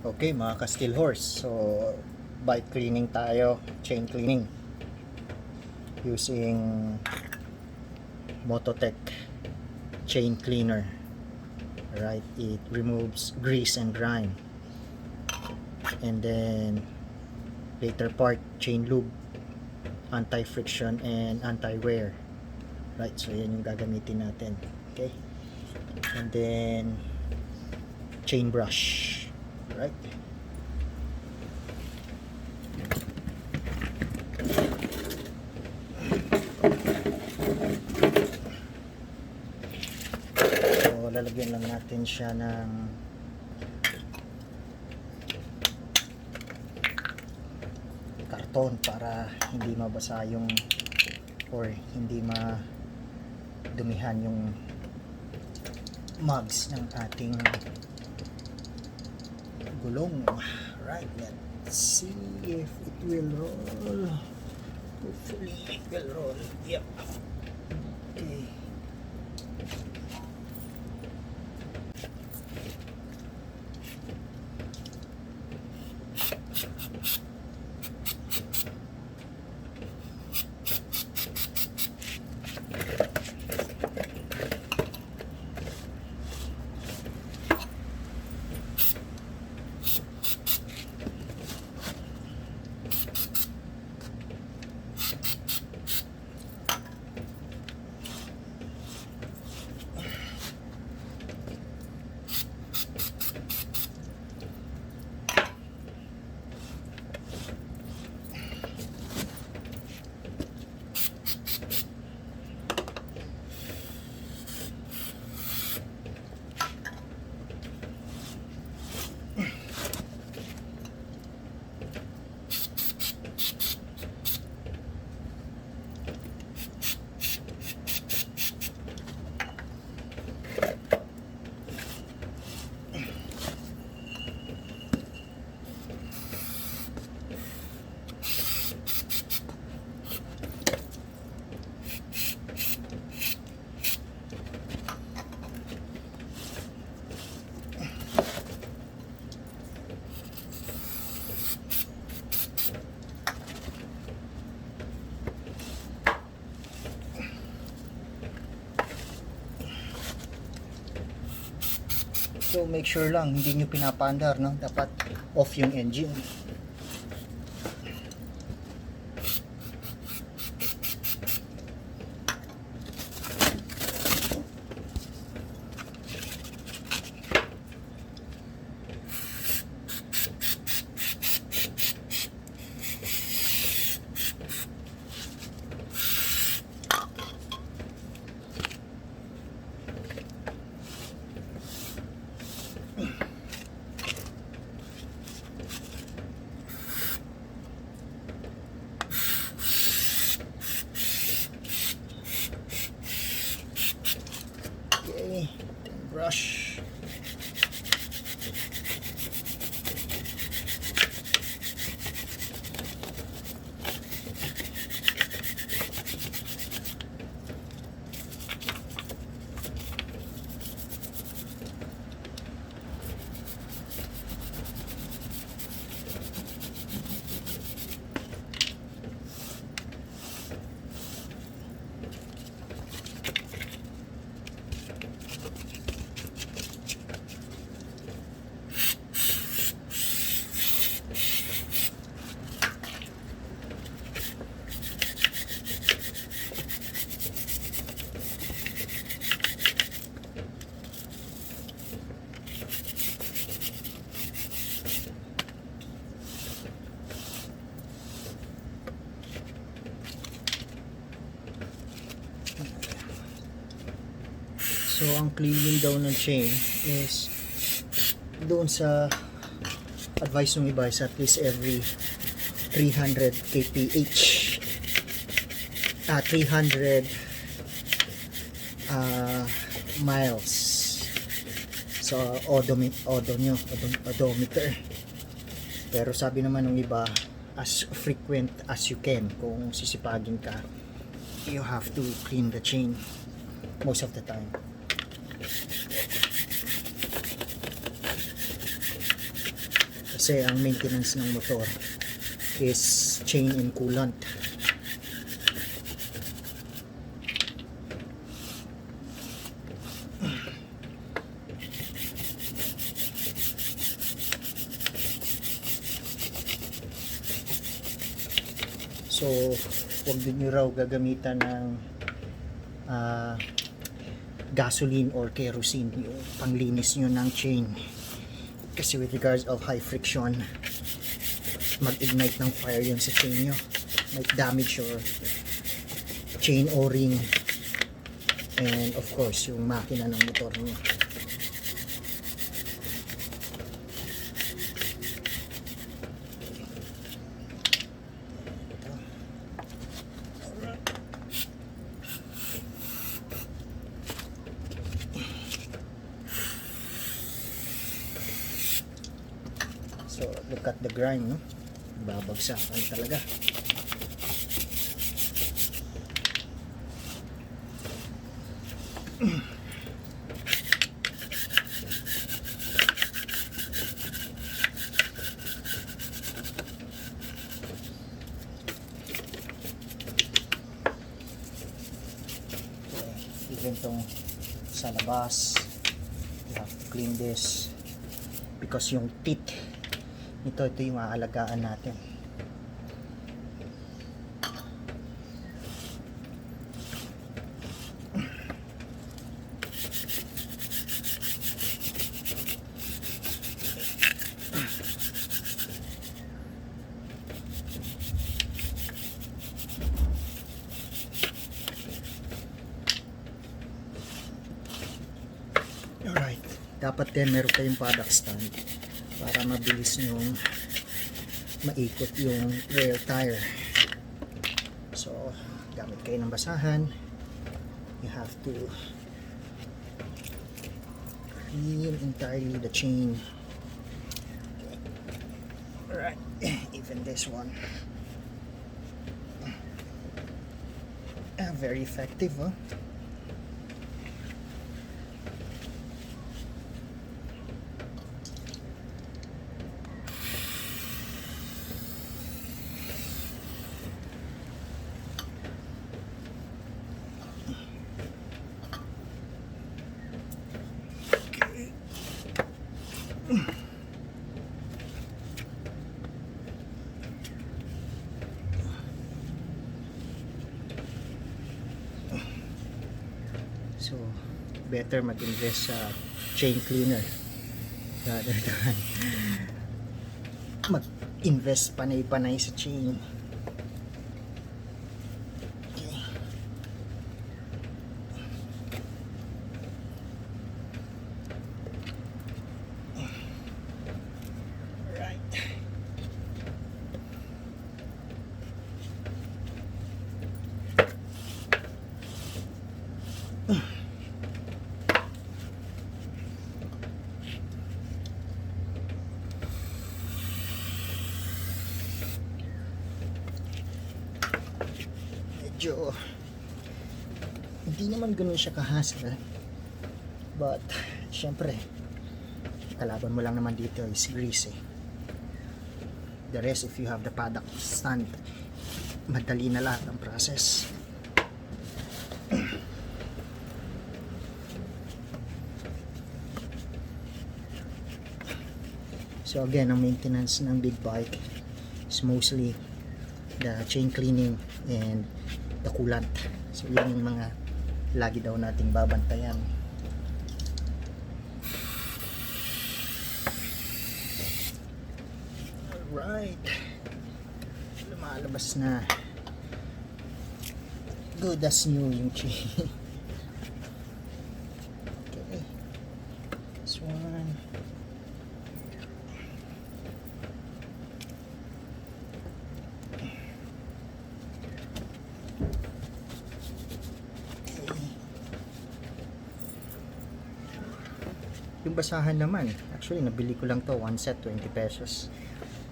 Okay mga ka-steel horse, so bike cleaning tayo, chain cleaning using Mototech chain cleaner. Right, it removes grease and grime, and then later part chain lube, anti-friction and anti-wear. Right, so yan yung gagamitin natin. Okay, and then chain brush. Right, so lalagyan lang natin siya ng karton para hindi mabasa yung or hindi madumihan yung mugs ng ating gulong. Right, let's see if it will roll. Hopefully it will roll. Yep. Okay. So make sure lang hindi nyo pinapandar, no? Dapat off yung engine. Okay, brush. So ang cleaning daw ng chain is doon sa advice ng iba is at least every 300 kph 300 miles sa odometer. Pero sabi naman ng iba, as frequent as you can. Kung sisipagin ka, you have to clean the chain most of the time. Kasi ang maintenance ng motor is chain and coolant. So, huwag din nyo raw gagamitan ng gasoline or kerosene yung panglinis nyo ng chain. Kasi with regards of high friction, mag-ignite ng fire yun sa chain nyo. Might damage your chain o-ring and of course yung makina ng motor nyo. So, look at the grind, no? Babagsakan talaga. Even tong sa labas, you have to clean this because yung teeth ito yung aalagaan natin. Alright, dapat din meron kayong product stand para mabilis nyong maikot yung rear tire. So, gamit kayo ng basahan. You have to clean entirely the chain. Okay. Alright, even this one. Very effective, huh? So, better mag-invest sa chain cleaner rather than mag-invest panay-panay sa chain. Okay. Right. Medyo hindi naman ganun siya kahasla, but syempre kalaban mo lang naman dito is grease eh. The rest, if you have the product stand, madali na lahat ang process. So again, ang maintenance ng big bike is mostly the chain cleaning and the coolant. So yun yung mga lagi daw nating babantayan. Alright, lumalabas na good as new yung chain. Okay, this one. Yung basahan naman, actually nabili ko lang to, one set 20 pesos.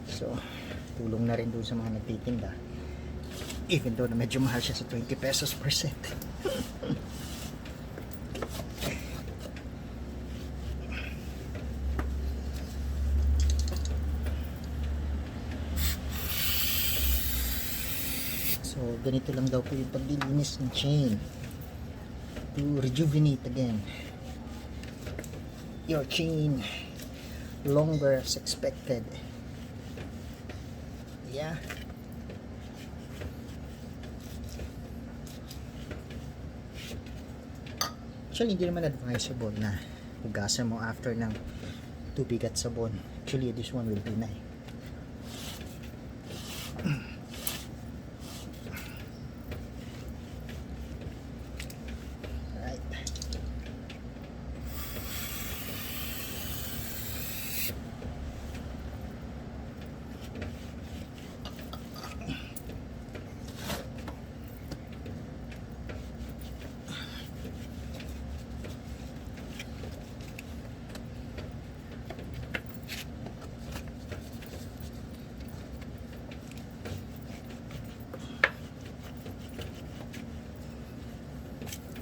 So tulong na rin doon sa mga nagtitinda, even though na medyo mahal siya sa 20 pesos per set. So ganito lang daw po yung paglilinis ng chain to rejuvenate again your chain longer as expected. Yeah. Actually, hindi naman advisable na hugasan mo after ng tubig at sabon. Actually, this one will be nice. Alright.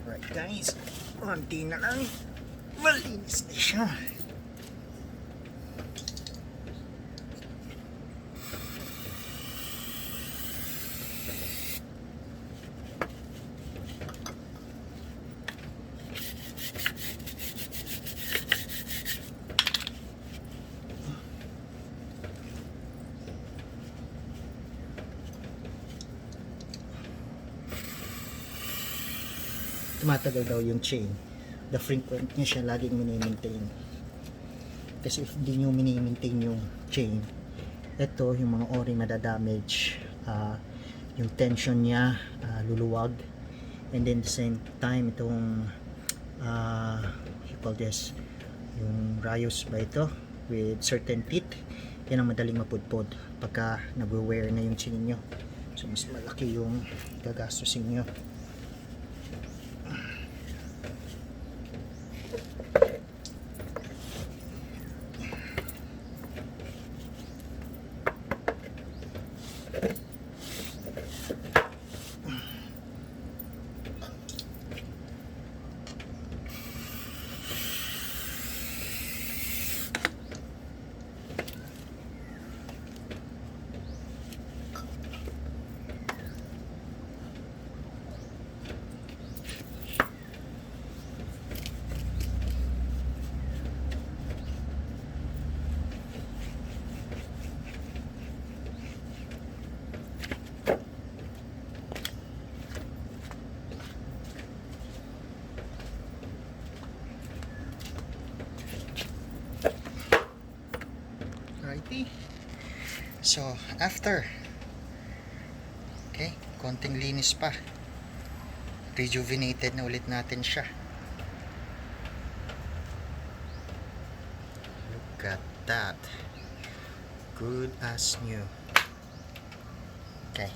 Alright guys, konti na lang, malinis na siya. Tumatagal daw yung chain. The frequent niya siya laging mini-maintain. Kasi if hindi nyo mini-maintain yung chain, ito yung mga o-ring madadamage, yung tension niya luluwag, and then the same time itong you call this, yung rayos ba ito with certain teeth, yan ang madaling mapudpod pagka nag-wear na yung chain nyo. So mas malaki yung gagastusin nyo. So, after, okay, konting linis pa, rejuvenated na ulit natin siya. Look at that, good as new. Okay.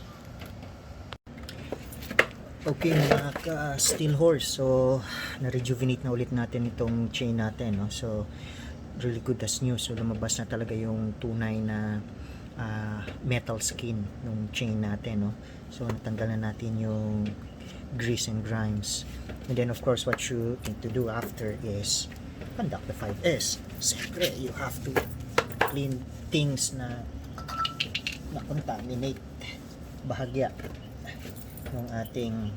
Okay mga ka-steel horse, so na-rejuvenate na ulit natin itong chain natin, no? So really good as new. So lumabas na talaga yung tunay na metal skin ng chain natin, no? So natanggal na natin yung grease and grimes, and then of course what you need to do after is conduct the 5S. Siyempre you have to clean things na contaminate bahagya ng ating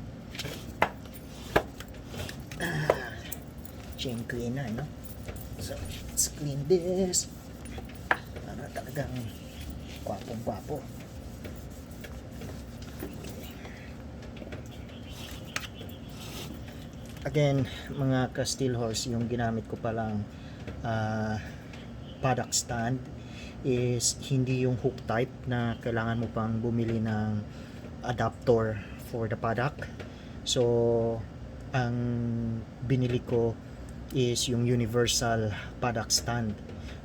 chain cleaner, no? So let's clean this para talagang gwapong-gwapo. Okay. Again, mga ka-steel horse, yung ginamit ko palang paddock stand is hindi yung hook type na kailangan mo pang bumili ng adapter for the paddock. So ang binili ko is yung universal paddock stand.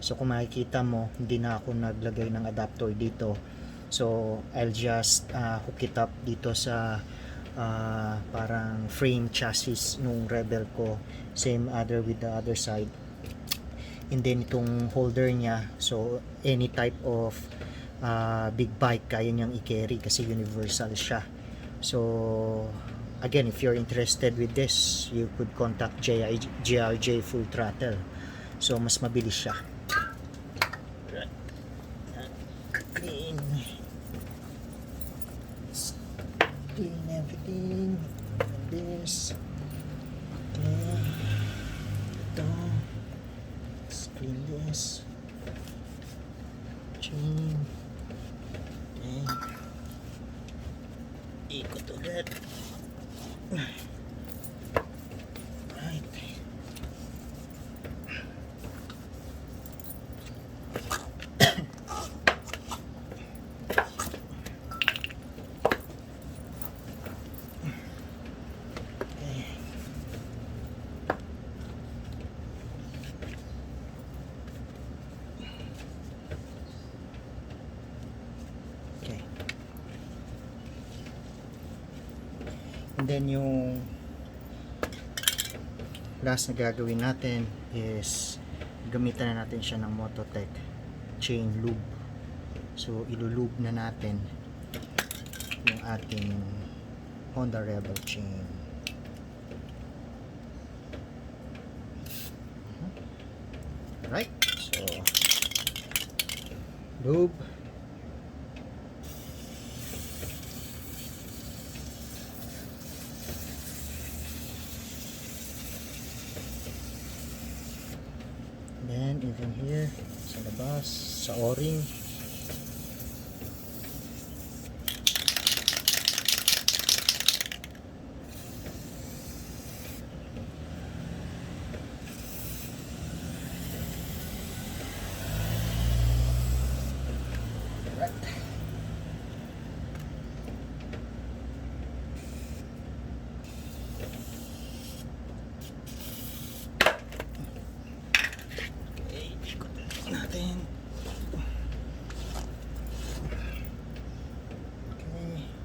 So kung makikita mo, hindi na ako naglagay ng adapter dito. So I'll just hook it up dito sa parang frame chassis nung Rebel ko. Same other with the other side. And then itong holder niya, so any type of big bike kaya niyang i-carry kasi universal siya. So again, if you're interested with this, you could contact GRJ Full Throttle. So mas mabilis siya. Clean. this. Okay. Ito. Let's clean this. Chain. Okay. Ikot ulit. Right. Okay. And then yung last na gagawin natin is gamitan na natin siya ng Mototech chain lube. So ilulube na natin yung ating Honda Rebel chain. Right? So lube. Then even here sa labas, sa o-ring. Right. Natin. Okay.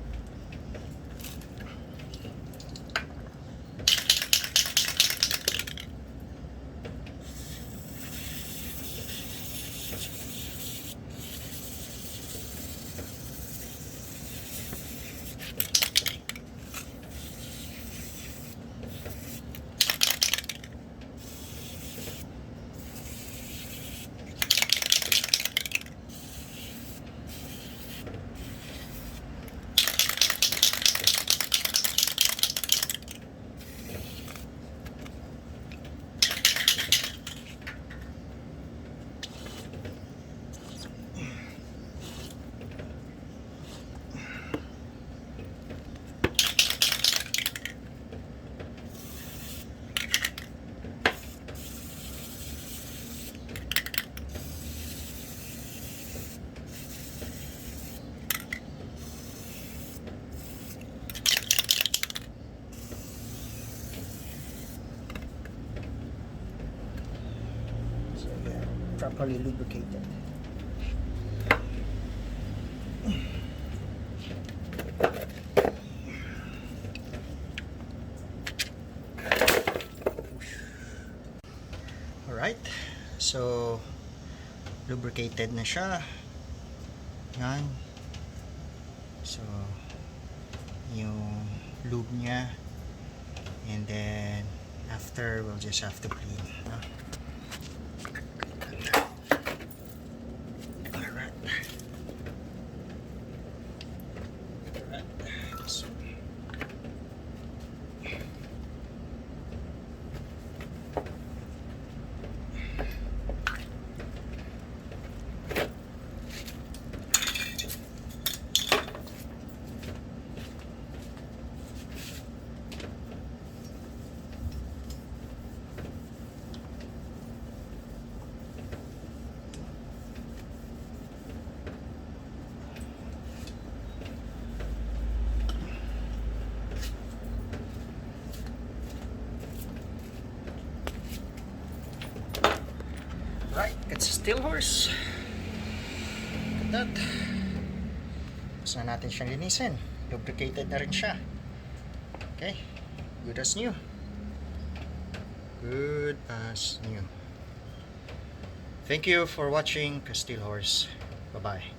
Properly lubricated. Alright, so lubricated na siya. Yan. So yung lube niya, and then after we'll just have to clean, no? Right, it's a steel horse. Look at that. Gusto na natin siyang linisin. Lubricated na rin siya. Okay, good as new. Good as new. Thank you for watching Steel Horse. Bye-bye.